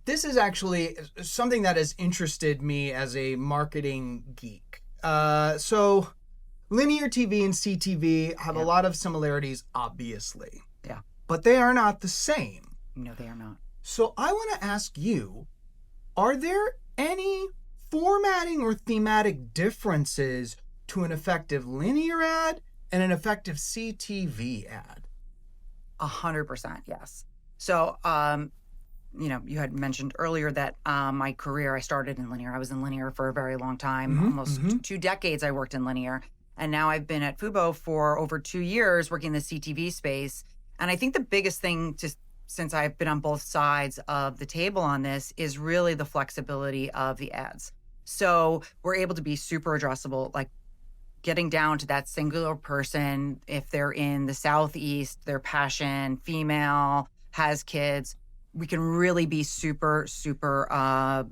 this is actually something that has interested me as a marketing geek. So linear TV and CTV have a lot of similarities, obviously. Yeah. But they are not the same. No, they are not. So I want to ask you, are there any formatting or thematic differences to an effective linear ad and an effective CTV ad? 100%, yes. So, you had mentioned earlier that my career, I started in linear. I was in linear for a very long time, almost 2 decades I worked in linear. And now I've been at Fubo for over 2 years working in the CTV space. And I think the biggest thing, since I've been on both sides of the table on this, is really the flexibility of the ads. So we're able to be super addressable, like getting down to that singular person. If they're in the Southeast, their passion, female, has kids, we can really be super, super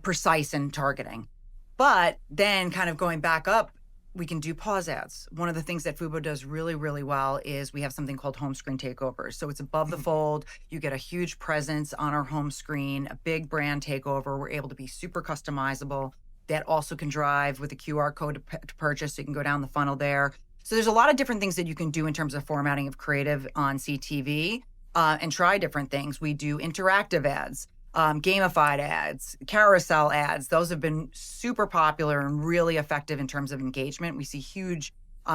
precise in targeting. But then kind of going back up, we can do pause ads. One of the things that Fubo does really, really well is we have something called home screen takeovers. So it's above the fold. You get a huge presence on our home screen, a big brand takeover. We're able to be super customizable. That also can drive with a QR code to purchase. So you can go down the funnel there. So there's a lot of different things that you can do in terms of formatting of creative on CTV and try different things. We do interactive ads, gamified ads, carousel ads. Those have been super popular and really effective in terms of engagement. We see huge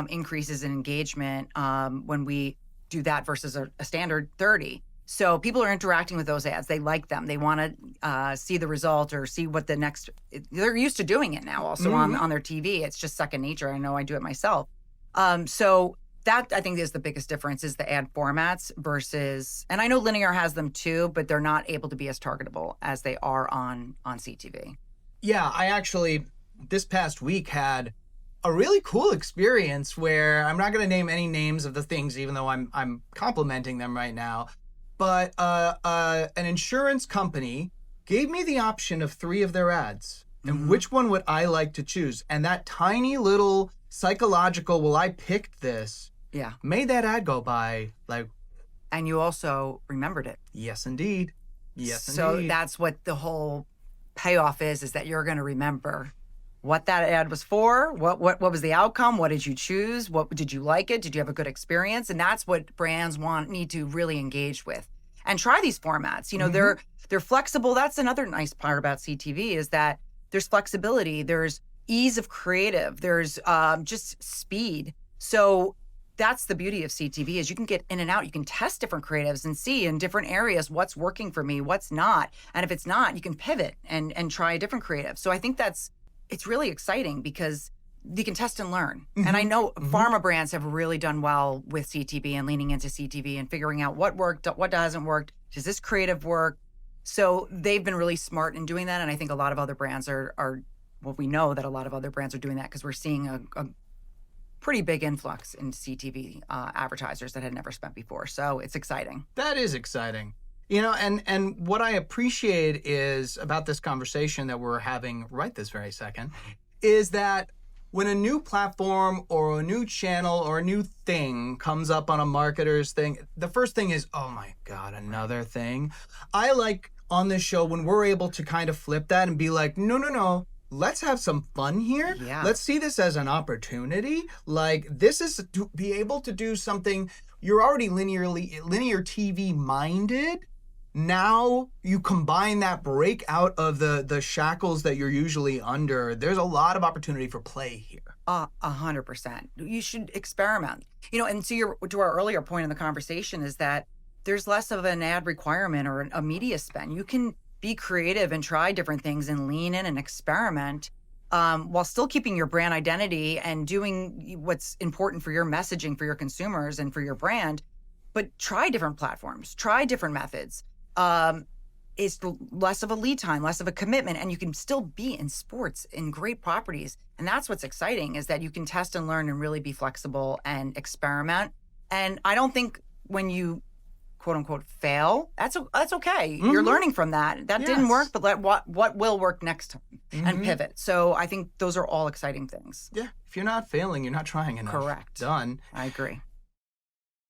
increases in engagement when we do that versus a standard 30. So people are interacting with those ads. They like them. They want to see the result or see what the next, they're used to doing it now also on their TV. It's just second nature. I know I do it myself. So that I think is the biggest difference is the ad formats versus, and I know linear has them too, but they're not able to be as targetable as they are on CTV. Yeah, I actually, this past week had a really cool experience where I'm not going to name any names of the things, even though I'm complimenting them right now. But an insurance company gave me the option of 3 of their ads. And which one would I like to choose? And that tiny little psychological, well, I picked this, made that ad go by like... And you also remembered it. Yes, indeed. Yes, so indeed. That's what the whole payoff is that you're going to remember what that ad was for, what was the outcome, what did you choose, what did you like it, did you have a good experience? And that's what brands need to really engage with and try these formats. You know, they're flexible. That's another nice part about CTV is that there's flexibility, there's ease of creative, there's just speed. So that's the beauty of CTV is you can get in and out. You can test different creatives and see in different areas what's working for me, what's not. And if it's not, you can pivot and try a different creative. So I think it's really exciting because you can test and learn. And I know pharma brands have really done well with CTV and leaning into CTV and figuring out what worked, what doesn't work. Does this creative work? So they've been really smart in doing that. And I think a lot of other brands are well, we know that a lot of other brands are doing that because we're seeing a pretty big influx in CTV advertisers that had never spent before. So it's exciting. That is exciting. You know, and what I appreciate is about this conversation that we're having right this very second is that when a new platform or a new channel or a new thing comes up on a marketer's thing, the first thing is, oh my God, another thing. I like on this show when we're able to kind of flip that and be like, no. Let's have some fun here. Yeah. Let's see this as an opportunity. Like this is to be able to do something. You're already linear TV minded. Now you combine that break out of the shackles that you're usually under. There's a lot of opportunity for play here. 100%. You should experiment. You know, and to our earlier point in the conversation is that there's less of an ad requirement or a media spend. You can be creative and try different things and lean in and experiment while still keeping your brand identity and doing what's important for your messaging, for your consumers and for your brand. But try different platforms, try different methods. It's less of a lead time, less of a commitment, and you can still be in sports in great properties. And that's what's exciting is that you can test and learn and really be flexible and experiment. And I don't think when you quote unquote fail, that's okay. You're learning from that. That didn't work, but what will work next time and pivot. So I think those are all exciting things. Yeah. If you're not failing, you're not trying enough. Correct. Done. I agree.